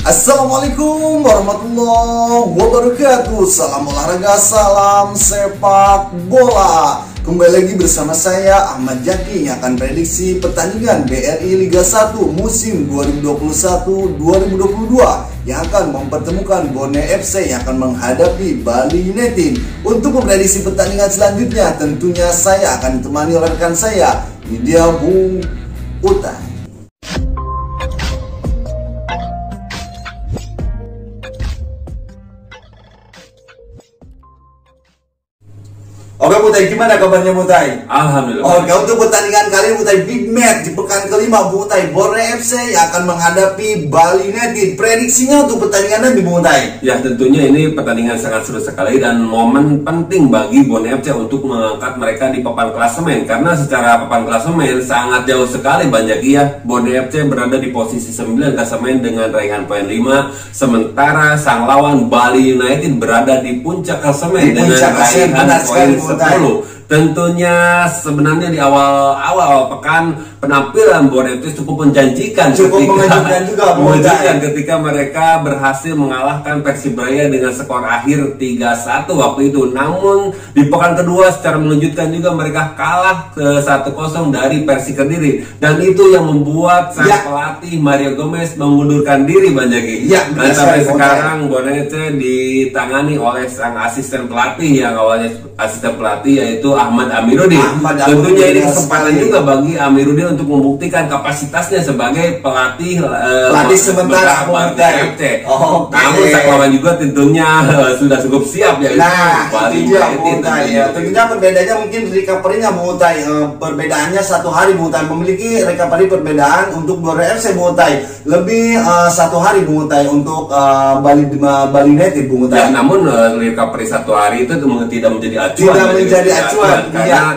Assalamualaikum warahmatullahi wabarakatuh. Salam olahraga, salam sepak bola. Kembali lagi bersama saya Ahmad Jaki yang akan prediksi pertandingan BRI Liga 1 musim 2021-2022 yang akan mempertemukan Bone FC yang akan menghadapi Bali United. Untuk memprediksi pertandingan selanjutnya tentunya saya akan ditemani oleh rekan saya, ini dia Bung Utai. Oke Butai, gimana kabarnya Butai? Alhamdulillah. Oke, untuk pertandingan kali ini Butai, big match di pekan kelima Butai, Bone FC yang akan menghadapi Bali United. Prediksinya untuk pertandingan nanti Butai? Ya tentunya ini pertandingan sangat seru sekali dan momen penting bagi Bone FC untuk mengangkat mereka di papan klasemen. Karena secara papan klasemen sangat jauh sekali banyak ya. Bone FC berada di posisi 9 klasemen dengan raihan poin 5. Sementara sang lawan Bali United berada di puncak klasemen dengan raihan poin 10. Tentunya sebenarnya di awal pekan penampilan Bone FC cukup menjanjikan, ketika mereka berhasil mengalahkan Persibaya dengan skor akhir 3-1 waktu itu. Namun di pekan kedua secara mengejutkan juga mereka kalah 1-0 dari Persik Kediri, dan itu yang membuat sang pelatih Mario Gomez mengundurkan diri Banjaki. Dan sampai sekarang Bone FC ditangani oleh sang asisten pelatih yang awalnya asisten pelatih yaitu Ahmad Amiruddin. Tentunya ini kesempatan juga bagi Amiruddin untuk membuktikan kapasitasnya sebagai pelatih sementara Bali FC. Namun sang lawan juga tentunya sudah cukup siap ya. Bali United. Tentunya perbedaannya mungkin recovery-nya Butai. Perbedaannya satu hari Butai, memiliki recovery perbedaan untuk Bone FC Butai. Lebih satu hari Butai untuk Bali United Butai. Ya, namun recovery satu hari itu tidak menjadi acuan. Tidak menjadi acuan. Karena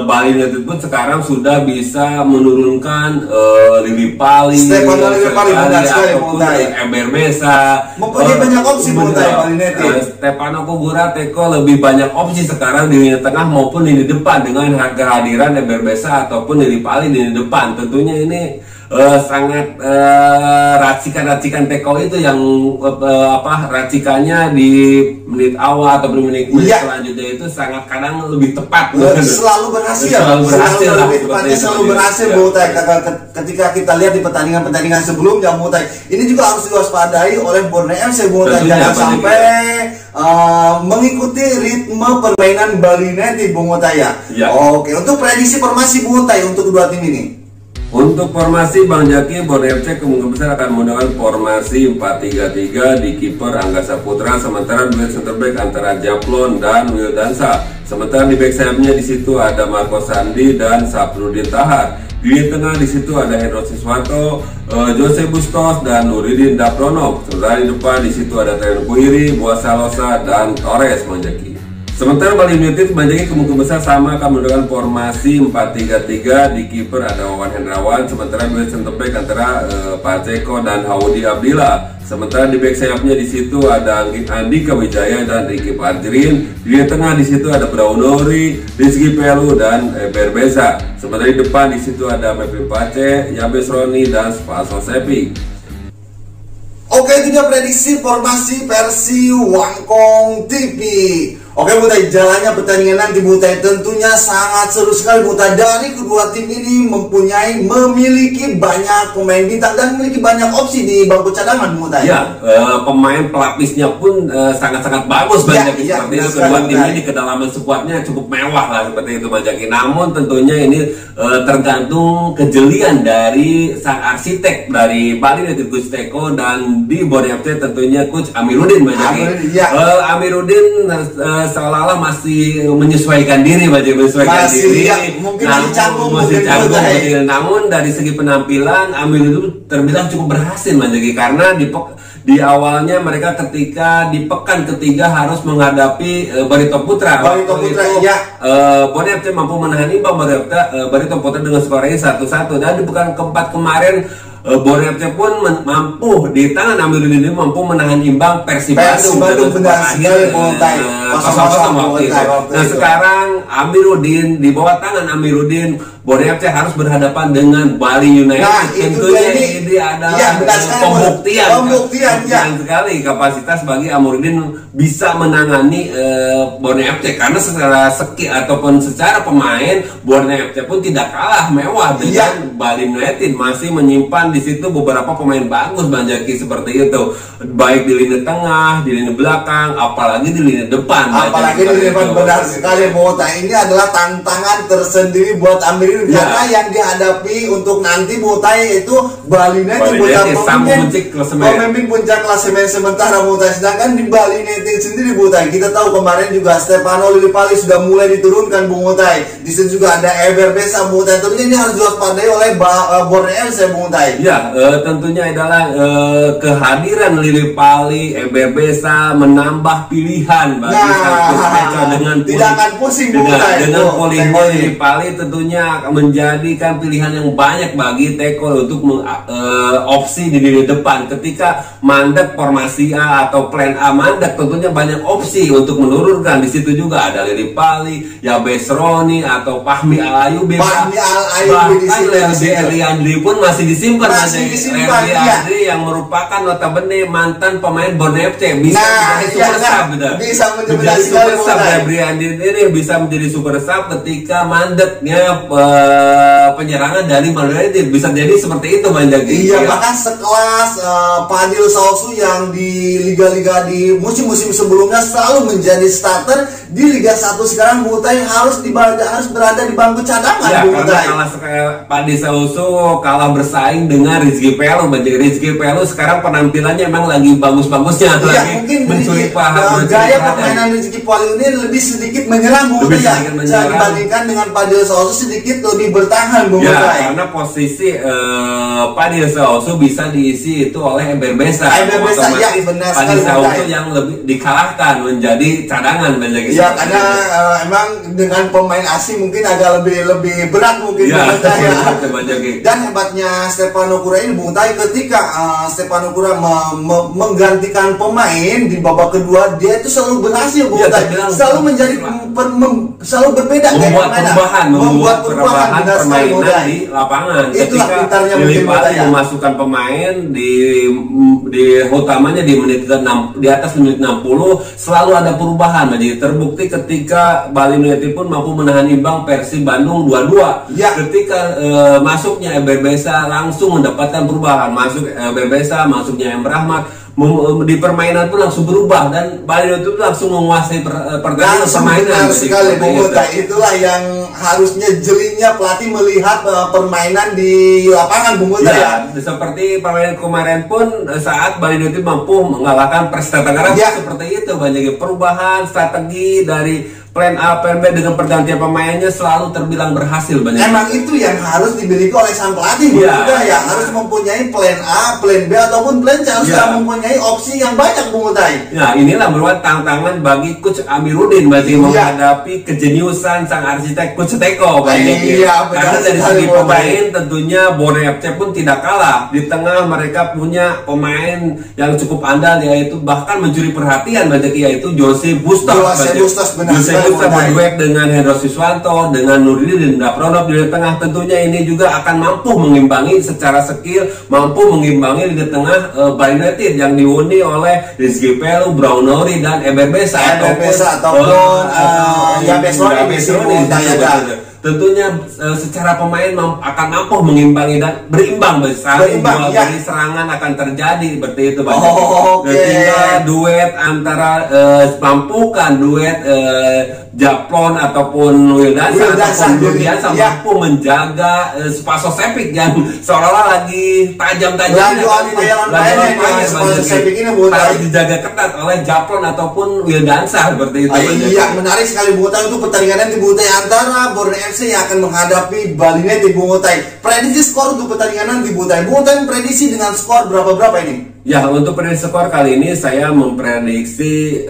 Bali United pun sekarang sudah bisa menurunkan Lili Pali, Ember Besa, mempunyai banyak opsi Bali United. Stefano Kugura Teko lebih banyak opsi sekarang di lini tengah maupun di depan dengan kehadiran Ember Besa ataupun Lili Pali di lini depan. Tentunya ini sangat racikan Teko itu yang racikannya di menit awal atau menit selanjutnya itu sangat kadang lebih tepat. Selalu berhasil Butai. Ketika kita lihat di pertandingan sebelumnya Butai, ini juga harus diwaspadai oleh Bone FC Butai. Jangan sampai mengikuti ritme permainan Bali United Butai ya. Oke, untuk prediksi formasi Butai untuk kedua tim ini. Untuk formasi Bang Jaki, Bone FC kemungkinan besar akan menggunakan formasi 4-3-3 di kiper Angga Saputra, sementara duet center back antara Japlon dan Wildansa. Sementara di back sayapnya di situ ada Marco Sandi dan Saprudin Tahar. Di tengah di situ ada Hendro Siswanto, Jose Bustos dan Nuridin Daprono. Sementara di depan di situ ada Tren Puiri, Buasa Losa dan Torres Bang Jaki. Sementara Bali United Banjaki kemungkinan besar sama akan menggunakan formasi 4-3-3 di kiper ada Wawan Hendrawan, sementara duet center back antara Paceko dan Haudi Abdillah. Sementara di back sayapnya di situ ada Andika Wijaya dan Ricky Parjrin. Di tengah di situ ada Braunori, Rizky Pelu dan Berbeza. Sementara di depan di situ ada Mepin Pace, Yabes Roni dan Spaso Sepi. Oke, itu dia prediksi formasi versi Wangkong TV. Oke Butai, jalannya pertandingan nanti Butai tentunya sangat seru sekali Butai. Dari kedua tim ini memiliki banyak pemain bintang dan memiliki banyak opsi di bangku cadangan Butai. Ya, pemain pelapisnya pun sangat-sangat bagus banyak seperti itu. Kedua tim ini kedalaman skuadnya cukup mewah lah seperti itu Bang Jaki. Namun tentunya ini tergantung kejelian dari sang arsitek dari Bali United Coach Teko dan di Bone FC tentunya Coach Amiruddin Bang Jaki. Amiruddin seolah-olah masih menyesuaikan diri, mungkin masih canggung. Namun dari segi penampilan Amir itu terbilang cukup berhasil Manjaki, karena di awalnya mereka ketika di pekan ketiga harus menghadapi Barito Putra. Bone FC mampu menahan imbang Barito Putra dengan skor 1-1, dan di pekan keempat kemarin Bone FC pun mampu di tangan Amiruddin ini mampu menahan imbang Persib Bandung akhir waktu itu. Nah sekarang Amiruddin, di bawah tangan Amiruddin Borneo FC harus berhadapan dengan Bali United. Nah, tentunya ini adalah ya, pembuktian sekali kapasitas bagi Amuruddin bisa menangani Borneo FC, karena secara skill ataupun secara pemain Borneo FC pun tidak kalah mewah dengan Bali United, masih menyimpan di situ beberapa pemain bagus Bang Jaki seperti itu, baik di lini tengah, di lini belakang, apalagi di lini depan. Apalagi di lini depan, benar sekali Mota. Ini adalah tantangan tersendiri buat Amuruddin karena yang dihadapi untuk nanti Mota itu Bali United pemimpin puncak klasemen sementara Mota. Sedangkan di Bali United sendiri Mota, kita tahu kemarin juga Stefano Lillipali sudah mulai diturunkan Bung Mota. Di sini juga ada Eber Besa Bung Mota. Tentunya ini harus diwaspadai oleh Borneo FC Bung Mota. Ya, tentunya adalah kehadiran Lillipali, Eber Besa menambah pilihan bagi dengan tidak akan pusing dengan Paulinho Lillipali tentunya menjadikan pilihan yang banyak bagi Teko untuk opsi di lini depan. Ketika mandek formasi A atau plan A mandek, tentunya banyak opsi untuk menurunkan. Di situ juga ada Lillipali, Yabes Roni atau Fahmi Al-Ayubi. Bahkan Lerby Andri pun masih disimpan. Lerby Andri yang merupakan notabene mantan pemain Borneo FC bisa menjadi super sub. Lerby Andri ini bisa menjadi super sub ketika mandeknya penyerangan dari Man United, bisa jadi seperti itu Bang Jaki. Iya, bahkan sekelas Fadil Sausu yang di liga-liga di musim-musim sebelumnya selalu menjadi starter, di Liga 1 sekarang Butai harus berada di bangku cadangan. Ya, karena Fadil Sausu kalah bersaing dengan Rizky Pelu. Rizky Pelu sekarang penampilannya emang lagi bagus-bagusnya, lagi mungkin mencuri gaya permainan Rizky Pelu ini lebih sedikit menyerang dibandingkan dengan Fadil Sausu sedikit lebih bertahan karena posisi Fadil Sausu bisa diisi itu oleh Eber Besa. Fadil Sausu yang lebih dikalahkan menjadi cadangan banyak. Ya, karena emang dengan pemain asing mungkin agak lebih berat mungkin dan hebatnya Stefano Cura ini Bung Tai, ketika Stefano Cura menggantikan pemain di babak kedua, dia itu selalu berhasil Bung Tai, selalu menjadi selalu berbeda membuat perubahan permainan di lapangan. Ketika Lillipali memasukkan pemain di utamanya di menit di atas menit 60 selalu ada perubahan. Jadi terbukti ketika Bali United pun mampu menahan imbang Persib Bandung 2-2. Ketika masuknya Eber Besa langsung mendapatkan perubahan, Eber Besa, masuknya Emre Rahmat, di permainan pun langsung berubah dan Bali United langsung menguasai pertandingan permainan sekali. Itulah yang harusnya jelinya pelatih melihat permainan di lapangan Bung Mota. Seperti permainan kemarin pun saat Bali United mampu mengalahkan Persita Tangerang seperti itu, banyak perubahan strategi dari plan A, plan B dengan pergantian pemainnya selalu terbilang berhasil banyak. Emang itu yang harus dimiliki oleh sang pelatih harus mempunyai plan A, plan B ataupun plan C, harus mempunyai opsi yang banyak Bung Utai. Nah, inilah merupakan tantangan bagi Coach Amuruddin menghadapi kejeniusan sang arsitek Coach Teko karena dari segi pemain tentunya Borneo FC pun tidak kalah. Di tengah mereka punya pemain yang cukup andal, yaitu bahkan mencuri perhatian banyak, yaitu Jose Bustos berduet dengan Hendro Siswanto, dengan Nurdin dan Pronov di tengah. Tentunya ini juga akan mampu mengimbangi secara skill, mampu mengimbangi di tengah Bali United yang dihuni oleh Rizky Pelu, Brownori dan Eber Besa ataupun Yabes Roni. Tentunya secara pemain akan mampu mengimbangi dan berimbang dari serangan akan terjadi seperti itu ketika duet antara mampukan duet Japlon ataupun Wildansa mampu menjaga Spaso Sepik yang seolah-olah lagi tajam-tajamnya harus dijaga ketat oleh Japlon ataupun Wildansa seperti itu. Iya, menarik sekali Bung Utai untuk pertandingan yang dibutai antara Borneo FC yang akan menghadapi Bali United Bung Utai. Prediksi skor untuk pertandingan nanti Bung Utai. Bung Utai memprediksi dengan skor berapa ini? Ya, untuk prediksi skor kali ini saya memprediksi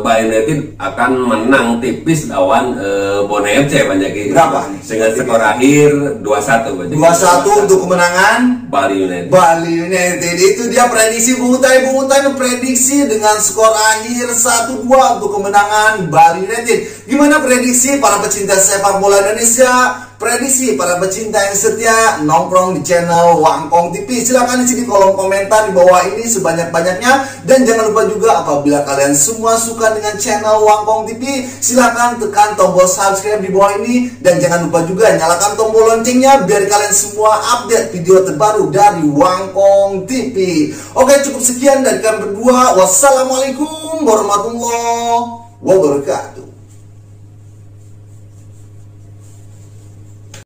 Bali United akan menang tipis lawan Borneo FC banyak. Berapa? Dengan skor akhir 2-1 untuk kemenangan Bali United. Bali United itu dia prediksi Bung Utai. Bung Utai memprediksi dengan skor akhir 1-2 untuk kemenangan Bali United. Gimana prediksi para pecinta sepak bola Indonesia? prediksi para pecinta yang setia nongkrong di channel Wangkong TV. Silahkan isi di kolom komentar di bawah ini sebanyak-banyaknya. Dan jangan lupa juga apabila kalian semua suka dengan channel Wangkong TV, silahkan tekan tombol subscribe di bawah ini. Dan jangan lupa juga nyalakan tombol loncengnya biar kalian semua update video terbaru dari Wangkong TV. Oke, cukup sekian dari kami berdua. Wassalamualaikum warahmatullahi wabarakatuh.